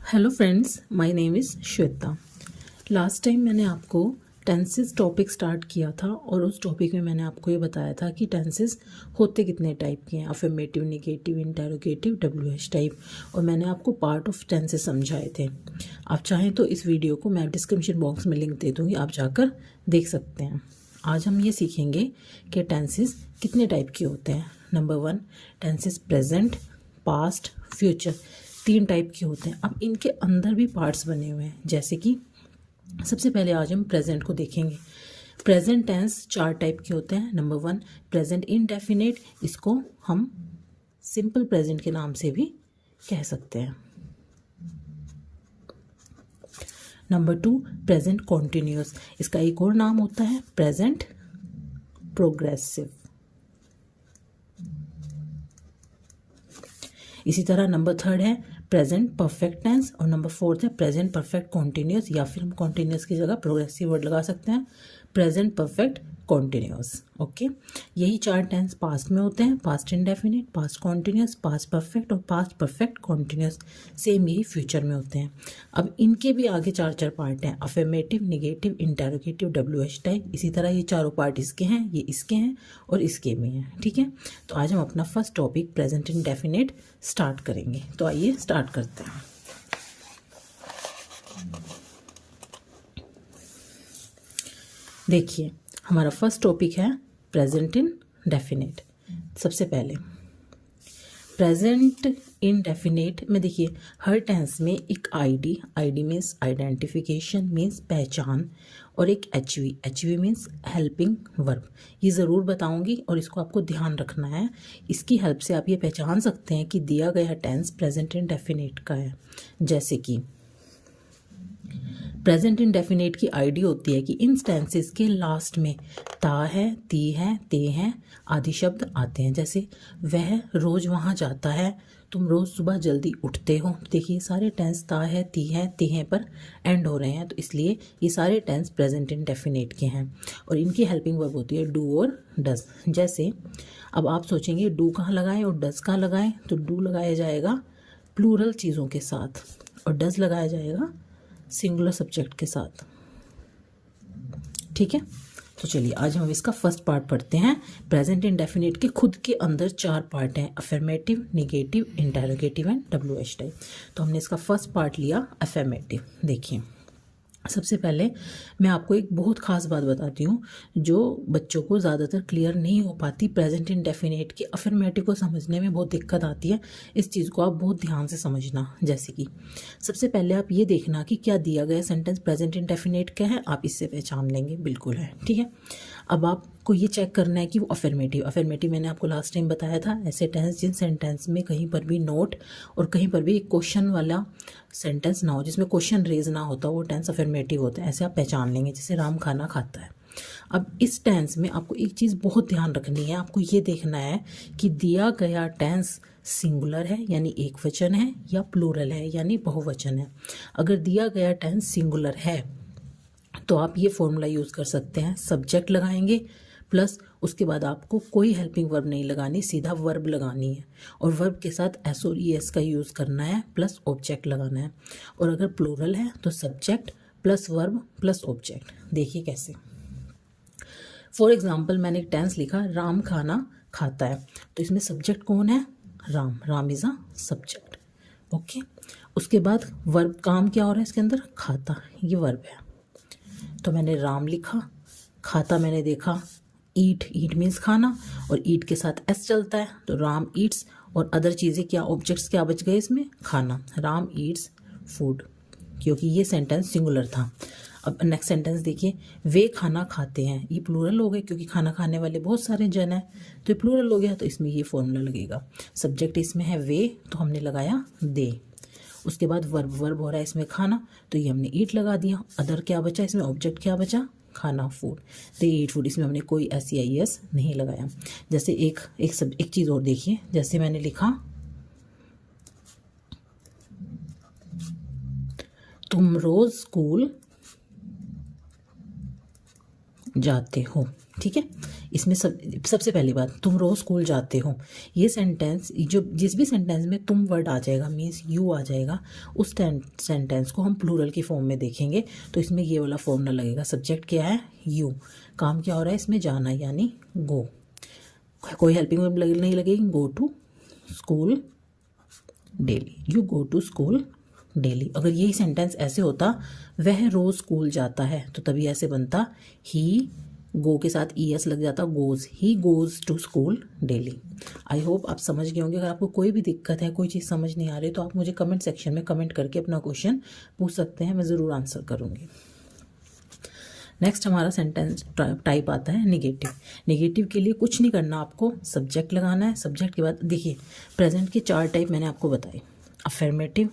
Hello friends, my name is Shweta. Last time मैंने आपको tenses topic start किया था और उस टॉपिक में मैंने आपको ये बताया था कि टेंसेस होते कितने टाइप के हैं, affirmative, negative, interrogative, WH type, और मैंने आपको पार्ट ऑफ टेंसेस समझाए थे। आप चाहें तो इस वीडियो को मैं डिस्क्रिप्शन बॉक्स में लिंक दे दूँगी, आप जाकर देख सकते हैं। आज हम ये सीखेंगे कि टेंसेस कितने टाइप के होते हैं। Number 1, tenses present, past, future, 3 type के होते हैं। अब इनके अंदर भी पार्ट्स बने हुए हैं, जैसे कि सबसे पहले आज हम प्रेजेंट को देखेंगे। प्रेजेंट टेंस 4 टाइप के होते हैं। नंबर 1, प्रेजेंट इंडेफिनिट, इसको हम सिंपल प्रेजेंट के नाम से भी कह सकते हैं। नंबर 2, प्रेजेंट कॉन्टिन्यूअस, इसका एक और नाम होता है प्रेजेंट प्रोग्रेसिव। इसी तरह नंबर 3 है प्रेजेंट परफेक्ट टेंस और नंबर 4 है प्रेजेंट परफेक्ट कॉन्टिन्यूअस, या फिर हम कॉन्टिन्यूअस की जगह प्रोग्रेसिव वर्ड लगा सकते हैं, प्रेजेंट परफेक्ट कॉन्टिन्यूअस। ओके, यही 4 टेंस पास्ट में होते हैं, past indefinite, past continuous, past perfect और पास्ट परफेक्ट कॉन्टिन्यूअस। सेम यही फ्यूचर में होते हैं। अब इनके भी आगे 4 पार्ट हैं, affirmative, negative, interrogative, WH type. इसी तरह ये चारों पार्ट इसके हैं, ये इसके हैं और इसके भी हैं। ठीक है, तो आज हम अपना first topic present indefinite start करेंगे। तो आइए स्टार्ट करते हैं। देखिए, हमारा फर्स्ट टॉपिक है प्रेजेंट इंडेफिनिट। सबसे पहले प्रेजेंट इंडेफिनिट में देखिए, हर टेंस में एक आईडी मीन्स आइडेंटिफिकेशन, मीन्स पहचान, और एक एचवी मीन्स हेल्पिंग वर्ब। ये ज़रूर बताऊंगी और इसको आपको ध्यान रखना है। इसकी हेल्प से आप ये पहचान सकते हैं कि दिया गया टेंस प्रेजेंट इंडेफिनिट का है। जैसे कि प्रेजेंट इंडेफिनिट की आईडी होती है कि इन टेंसेस के लास्ट में ता है, ती है, ते हैं आदि शब्द आते हैं। जैसे वह रोज वहाँ जाता है, तुम रोज सुबह जल्दी उठते हो। देखिए, सारे टेंस ता है, ती है, ते हैं पर एंड हो रहे हैं, तो इसलिए ये सारे टेंस प्रेजेंट इंडेफिनिट के हैं। और इनकी हेल्पिंग वर्ब होती है डू और डज। जैसे अब आप सोचेंगे डू कहाँ लगाएं और डज कहाँ लगाएं, तो डू लगाया जाएगा प्लूरल चीज़ों के साथ और डज लगाया जाएगा सिंगुलर सब्जेक्ट के साथ। ठीक है, तो चलिए आज हम इसका फर्स्ट पार्ट पढ़ते हैं। प्रेजेंट इंडेफिनिट के खुद के अंदर 4 पार्ट हैं, affirmative, negative, interrogative and WH type. तो हमने इसका फर्स्ट पार्ट लिया अफर्मेटिव। देखिए, सबसे पहले मैं आपको एक बहुत ख़ास बात बताती हूँ जो बच्चों को ज़्यादातर क्लियर नहीं हो पाती। प्रेजेंट इंडेफिनिट के अफर्मेटिव को समझने में बहुत दिक्कत आती है। इस चीज़ को आप बहुत ध्यान से समझना। जैसे कि सबसे पहले आप ये देखना कि क्या दिया गया सेंटेंस प्रेजेंट इंडेफिनिट का है, आप इससे पहचान लेंगे बिल्कुल है। ठीक है, अब आपको ये चेक करना है कि वो अफर्मेटिव मैंने आपको लास्ट टाइम बताया था, ऐसे टेंस जिन सेंटेंस में कहीं पर भी नोट और कहीं पर भी एक क्वेश्चन वाला सेंटेंस ना हो, जिसमें क्वेश्चन रेज ना होता, वो टेंस अफर्मेटिव होता है। ऐसे आप पहचान लेंगे। जैसे राम खाना खाता है। अब इस टेंस में आपको एक चीज़ बहुत ध्यान रखनी है, आपको ये देखना है कि दिया गया टेंस सिंगुलर है यानी एक वचन है, या प्लूरल है यानी बहुवचन है। अगर दिया गया टेंस सिंगुलर है तो आप ये फॉर्मूला यूज़ कर सकते हैं, सब्जेक्ट लगाएंगे प्लस उसके बाद आपको कोई हेल्पिंग वर्ब नहीं लगानी, सीधा वर्ब लगानी है और वर्ब के साथ एस और ई एस का यूज़ करना है प्लस ऑब्जेक्ट लगाना है। और अगर प्लूरल है तो subject plus verb plus object. देखिए कैसे। फॉर एग्जाम्पल, मैंने एक टेंस लिखा राम खाना खाता है, तो इसमें सब्जेक्ट कौन है? Ram is a subject. Okay, उसके बाद वर्ब, काम क्या हो रहा है इसके अंदर? खाता, ये वर्ब है। तो मैंने राम लिखा, खाता मैंने देखा ईट मीन्स खाना, और ईट के साथ एस चलता है तो राम ईट्स, और अदर चीज़ें क्या, ऑब्जेक्ट्स क्या बच गए इसमें? खाना, राम ईट्स फूड, क्योंकि ये सेंटेंस सिंगुलर था। अब नेक्स्ट सेंटेंस देखिए, वे खाना खाते हैं, ये प्लूरल हो गए क्योंकि खाना खाने वाले बहुत सारे जन हैं, तो ये प्लूरल हो गया, तो इसमें ये फॉर्मूला लगेगा। सब्जेक्ट इसमें है वे, तो हमने लगाया दे। उसके बाद वर्ब हो रहा है इसमें खाना, तो ये हमने ईट लगा दिया। अदर क्या बचा इसमें? ऑब्जेक्ट क्या बचा? खाना, फूड, दे ईट फूड। इसमें हमने कोई SEIS नहीं लगाया। जैसे एक चीज़ और देखिए, जैसे मैंने लिखा तुम रोज स्कूल जाते हो। ठीक है, इसमें सबसे पहली बात, तुम रोज़ स्कूल जाते हो, ये सेंटेंस जो जिस भी सेंटेंस में तुम वर्ड आ जाएगा मीन्स यू आ जाएगा, उस सेंटेंस को हम प्लूरल की फॉर्म में देखेंगे। तो इसमें ये वाला फॉर्मूला लगेगा, सब्जेक्ट क्या है यू, काम क्या हो रहा है इसमें जाना यानी गो, कोई हेल्पिंग वर्ब नहीं लगेगी, go to school daily, you go to school daily. अगर यही सेंटेंस ऐसे होता वह रोज़ स्कूल जाता है, तो तभी ऐसे बनता ही गो के साथ ES लग जाता, goes, he goes to school daily. I hope आप समझ गए होंगे। अगर आपको कोई भी दिक्कत है, कोई चीज़ समझ नहीं आ रही, तो आप मुझे कमेंट सेक्शन में कमेंट करके अपना क्वेश्चन पूछ सकते हैं, मैं ज़रूर आंसर करूँगी। नेक्स्ट हमारा सेंटेंस टाइप आता है निगेटिव। निगेटिव के लिए कुछ नहीं करना, आपको सब्जेक्ट लगाना है। सब्जेक्ट के बाद देखिए प्रेजेंट के 4 टाइप मैंने आपको बताए, अफर्मेटिव,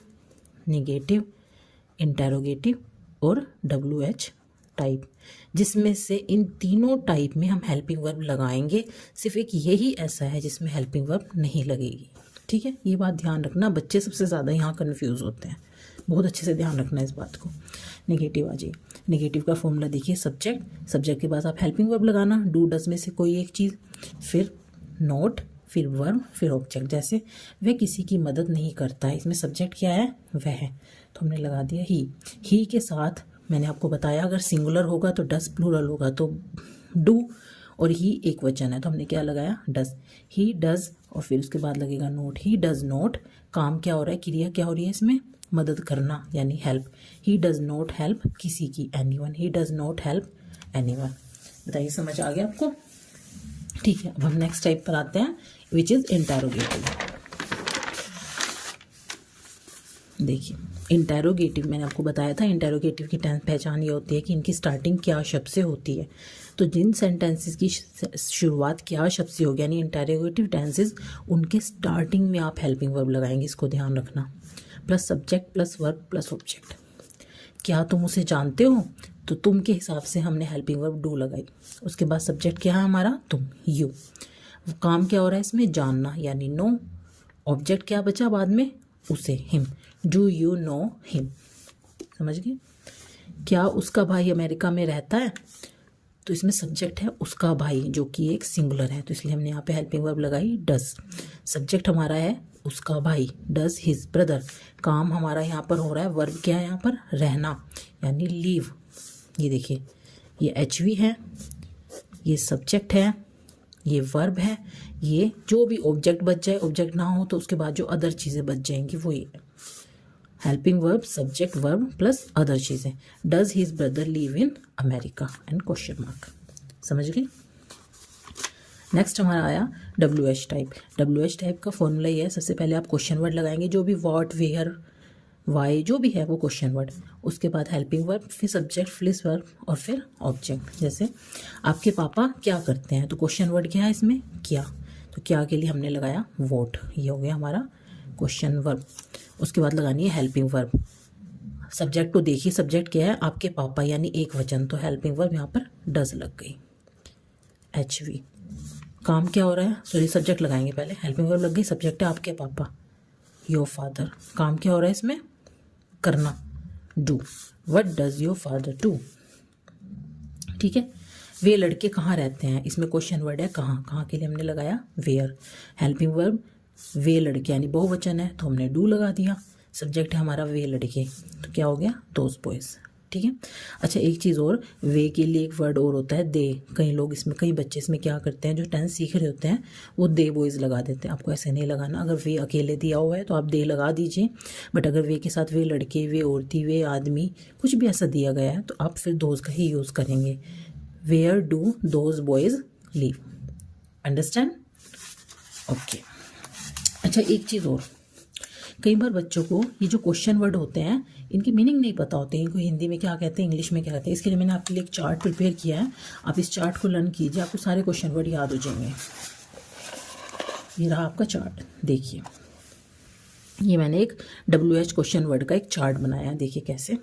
निगेटिव, इंटेरोगेटिव और WH टाइप, जिसमें से इन तीनों टाइप में हम हेल्पिंग वर्ब लगाएंगे। सिर्फ एक यही ऐसा है जिसमें हेल्पिंग वर्ब नहीं लगेगी, ठीक है। ये बात ध्यान रखना, बच्चे सबसे ज़्यादा यहाँ कन्फ्यूज़ होते हैं, बहुत अच्छे से ध्यान रखना इस बात को। निगेटिव आ जाइए, निगेटिव का फॉर्मूला देखिए, सब्जेक्ट, सब्जेक्ट के बाद आप हेल्पिंग वर्ब लगाना, डू डज में से कोई एक चीज़, फिर नोट, फिर वर्ब, फिर ऑब्जेक्ट। जैसे वह किसी की मदद नहीं करता है, इसमें सब्जेक्ट क्या है वह है, तो हमने लगा दिया ही के साथ मैंने आपको बताया अगर सिंगुलर होगा तो डस, प्लूरल होगा तो डू, और ही एक वचन है तो हमने क्या लगाया डस, ही डज, और फिर उसके बाद लगेगा नोट, ही डज नोट, काम क्या हो रहा है, क्रिया क्या हो रही है इसमें, मदद करना यानी help, he does not help किसी की, anyone, he does not help anyone. बताइए समझ आ गया आपको, ठीक है। अब हम नेक्स्ट टाइप पर आते हैं विच इज इंटेरोगेटिव। देखिए इंटेरोगेटिव मैंने आपको बताया था, इंटेरोगेटिव की पहचान ये होती है कि इनकी स्टार्टिंग क्या शब्द से होती है। तो जिन सेंटेंसेस की शुरुआत क्या शब्द से होगी यानी इंटेरोगेटिव टेंसेस, उनके स्टार्टिंग में आप हेल्पिंग वर्ब लगाएंगे, इसको ध्यान रखना, plus subject plus verb plus object. क्या तुम उसे जानते हो, तो तुम के हिसाब से हमने हेल्पिंग वर्ब डू लगाई, उसके बाद सब्जेक्ट क्या है हमारा तुम, यू, काम क्या हो रहा है इसमें जानना यानी नो, ऑब्जेक्ट क्या बचा बाद में उसे, him, do you know him, समझ गए। क्या उसका भाई अमेरिका में रहता है, तो इसमें सब्जेक्ट है उसका भाई जो कि एक सिंगुलर है, तो इसलिए हमने यहाँ पे हेल्पिंग वर्ब लगाई डज। सब्जेक्ट हमारा है उसका भाई, डज हिज ब्रदर, काम हमारा यहाँ पर हो रहा है, वर्ब क्या है यहाँ पर रहना यानी लीव। ये देखिए ये HV है, ये सब्जेक्ट है, ये वर्ब है, ये जो भी ऑब्जेक्ट बच जाए, ऑब्जेक्ट ना हो तो उसके बाद जो अदर चीज़ें बच जाएंगी वो ये helping verb, subject, verb plus other चीज़ें। Does his brother live in America and question mark, समझ गए। नेक्स्ट हमारा आया WH टाइप। WH टाइप का फॉर्मूला ये है, सबसे पहले आप क्वेश्चन वर्ड लगाएंगे, जो भी व्हाट, वेयर, वाई जो भी है वो क्वेश्चन वर्ड, उसके बाद हेल्पिंग वर्ब, फिर सब्जेक्ट, फिर वर्ब और फिर ऑब्जेक्ट। जैसे आपके पापा क्या करते हैं, तो क्वेश्चन वर्ड क्या है इसमें क्या, तो क्या के लिए हमने लगाया वॉट, ये हो गया हमारा क्वेश्चन वर्ब। उसके बाद लगानी है हेल्पिंग वर्ब, सब्जेक्ट को देखिए, सब्जेक्ट क्या है आपके पापा यानी एक वचन, तो हेल्पिंग वर्ब यहाँ पर डज लग गई, HV। काम क्या हो रहा है, सॉरी सब्जेक्ट लगाएंगे पहले, हेल्पिंग वर्ब लग गई, सब्जेक्ट है आपके पापा, योर फादर, काम क्या हो रहा है इसमें करना, do, what does your father do, ठीक है। वे लड़के कहाँ रहते हैं, इसमें क्वेश्चन वर्ड है कहाँ, कहाँ के लिए हमने लगाया वेयर, हेल्पिंग वर्ब वे लड़के यानी बहुवचन है तो हमने डू लगा दिया, सब्जेक्ट है हमारा वे लड़के, तो क्या हो गया दोज बॉयज, ठीक है। अच्छा एक चीज़ और, वे के लिए एक वर्ड और होता है दे, कई लोग इसमें, कई बच्चे इसमें क्या करते हैं जो टेंस सीख रहे होते हैं वो दे बॉयज़ लगा देते हैं, आपको ऐसे नहीं लगाना। अगर वे अकेले दिया हुआ है तो आप दे लगा दीजिए, बट अगर वे के साथ वे लड़के, वे औरती, वे आदमी कुछ भी ऐसा दिया गया है तो आप फिर दोज का ही यूज़ करेंगे, where do those boys live, understand, okay. अच्छा एक चीज़ और, कई बार बच्चों को ये जो क्वेश्चन वर्ड होते हैं इनकी मीनिंग नहीं पता होते हैं, इनको हिंदी में क्या कहते हैं, इंग्लिश में क्या कहते हैं। इसके लिए मैंने आपके लिए एक चार्ट प्रिपेयर किया है, आप इस चार्ट को लर्न कीजिए, आपको सारे क्वेश्चन वर्ड याद हो जाएंगे। ये रहा आपका चार्ट, देखिए ये मैंने एक WH क्वेश्चन वर्ड का एक चार्ट बनाया है, देखिए कैसे,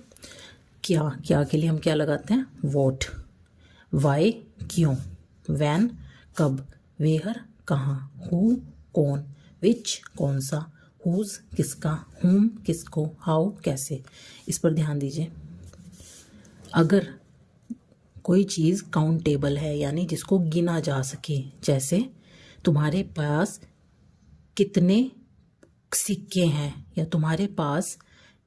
क्या, क्या के लिए हम क्या लगाते हैं वॉट, वाई क्यों, वैन कब, वेयर कहाँ, हु कौन, विच कौन सा, हुज किसका, हुम किसको, हाउ कैसे। इस पर ध्यान दीजिए, अगर कोई चीज़ काउंटेबल है यानी जिसको गिना जा सके, जैसे तुम्हारे पास कितने सिक्के हैं या तुम्हारे पास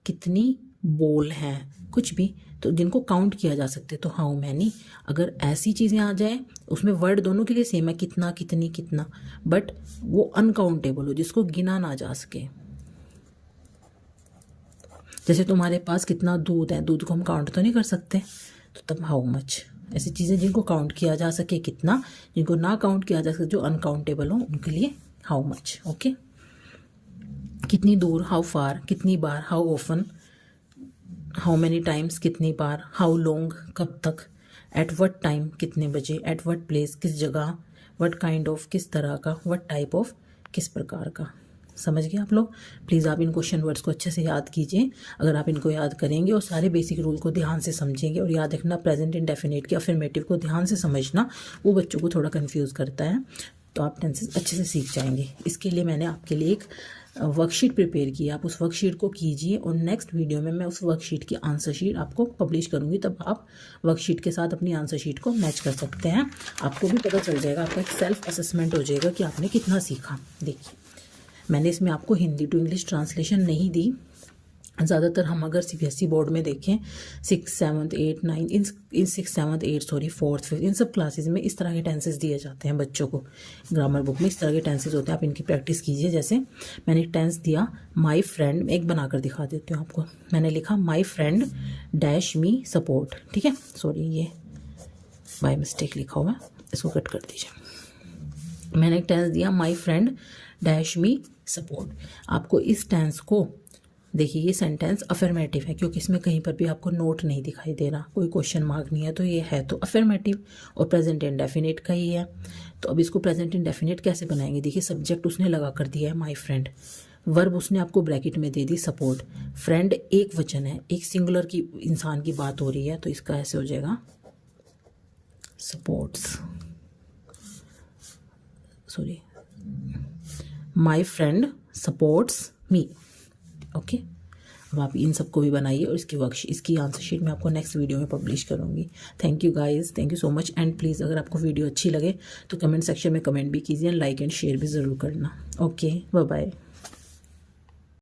कितनी बॉल हैं, कुछ भी तो जिनको काउंट किया जा सकते, तो हाउ मैनी। अगर ऐसी चीज़ें आ जाए उसमें वर्ड दोनों के लिए सेम है, कितना कितनी कितना, बट वो अनकाउंटेबल हो, जिसको गिना ना जा सके। जैसे तुम्हारे पास कितना दूध है, दूध को हम काउंट तो नहीं कर सकते, तो तब हाउ मच। ऐसी चीज़ें जिनको काउंट किया जा सके कितना, जिनको ना काउंट किया जा सके जो अनकाउंटेबल हो, उनके लिए हाउ मच। ओके। कितनी दूर, हाउ फार, कितनी बार, how often, how many times, कितनी बार, हाउ लॉन्ग, कब तक, एट वट टाइम, कितने बजे, एट वट प्लेस, किस जगह, वट काइंड ऑफ, किस तरह का, वट टाइप ऑफ, किस प्रकार का। समझ गए आप लोग। प्लीज़ आप इन क्वेश्चन वर्ड्स को अच्छे से याद कीजिए। अगर आप इनको याद करेंगे और सारे बेसिक रूल को ध्यान से समझेंगे, और याद रखना प्रेजेंट इंडेफिनिट के अफर्मेटिव को ध्यान से समझना, वो बच्चों को थोड़ा कंफ्यूज करता है, तो आप टेंसेस अच्छे से सीख जाएंगे। इसके लिए मैंने आपके लिए एक वर्कशीट प्रिपेयर की, आप उस वर्कशीट को कीजिए, और नेक्स्ट वीडियो में मैं उस वर्कशीट की आंसर शीट आपको पब्लिश करूंगी, तब आप वर्कशीट के साथ अपनी आंसर शीट को मैच कर सकते हैं। आपको भी पता चल जाएगा, आपका एक सेल्फ असेसमेंट हो जाएगा कि आपने कितना सीखा। देखिए, मैंने इसमें आपको हिंदी टू इंग्लिश ट्रांसलेशन नहीं दी। ज़्यादातर हम अगर सीबीएसई बोर्ड में देखें 6, 7, 8, 9 इन 6, 7, 8 सॉरी 4th, 5th इन सब क्लासेस में इस तरह के टेंसेस दिए जाते हैं बच्चों को। ग्रामर बुक में इस तरह के टेंसेस होते हैं, आप इनकी प्रैक्टिस कीजिए। जैसे मैंने एक टेंस दिया माई फ्रेंड, एक बनाकर दिखा देती हूँ आपको। मैंने लिखा my friend dash me support, ठीक है, सॉरी ये बाय मिस्टेक लिखा हुआ है, इसको कट कर दीजिए। मैंने एक टेंस दिया my friend dash me support. आपको इस टेंस को देखिए, ये सेंटेंस अफर्मेटिव है क्योंकि इसमें कहीं पर भी आपको नोट नहीं दिखाई दे रहा, कोई क्वेश्चन मार्क नहीं है, तो ये है तो अफर्मेटिव, और प्रेजेंट इंडेफिनिट का ही है। तो अब इसको प्रेजेंट इंडेफिनिट कैसे बनाएंगे? देखिए, सब्जेक्ट उसने लगा कर दिया है माई फ्रेंड, वर्ब उसने आपको ब्रैकेट में दे दी सपोर्ट, फ्रेंड एक वचन है, एक सिंगुलर की इंसान की बात हो रही है, तो इसका ऐसे हो जाएगा supports, sorry my friend supports me. Okay, अब आप इन सबको भी बनाइए, और इसकी आंसर शीट मैं आपको नेक्स्ट वीडियो में पब्लिश करूँगी। Thank you guys, thank you so much, and please अगर आपको वीडियो अच्छी लगे तो कमेंट सेक्शन में कमेंट भी कीजिए, लाइक एंड शेयर भी ज़रूर करना। Okay, bye bye.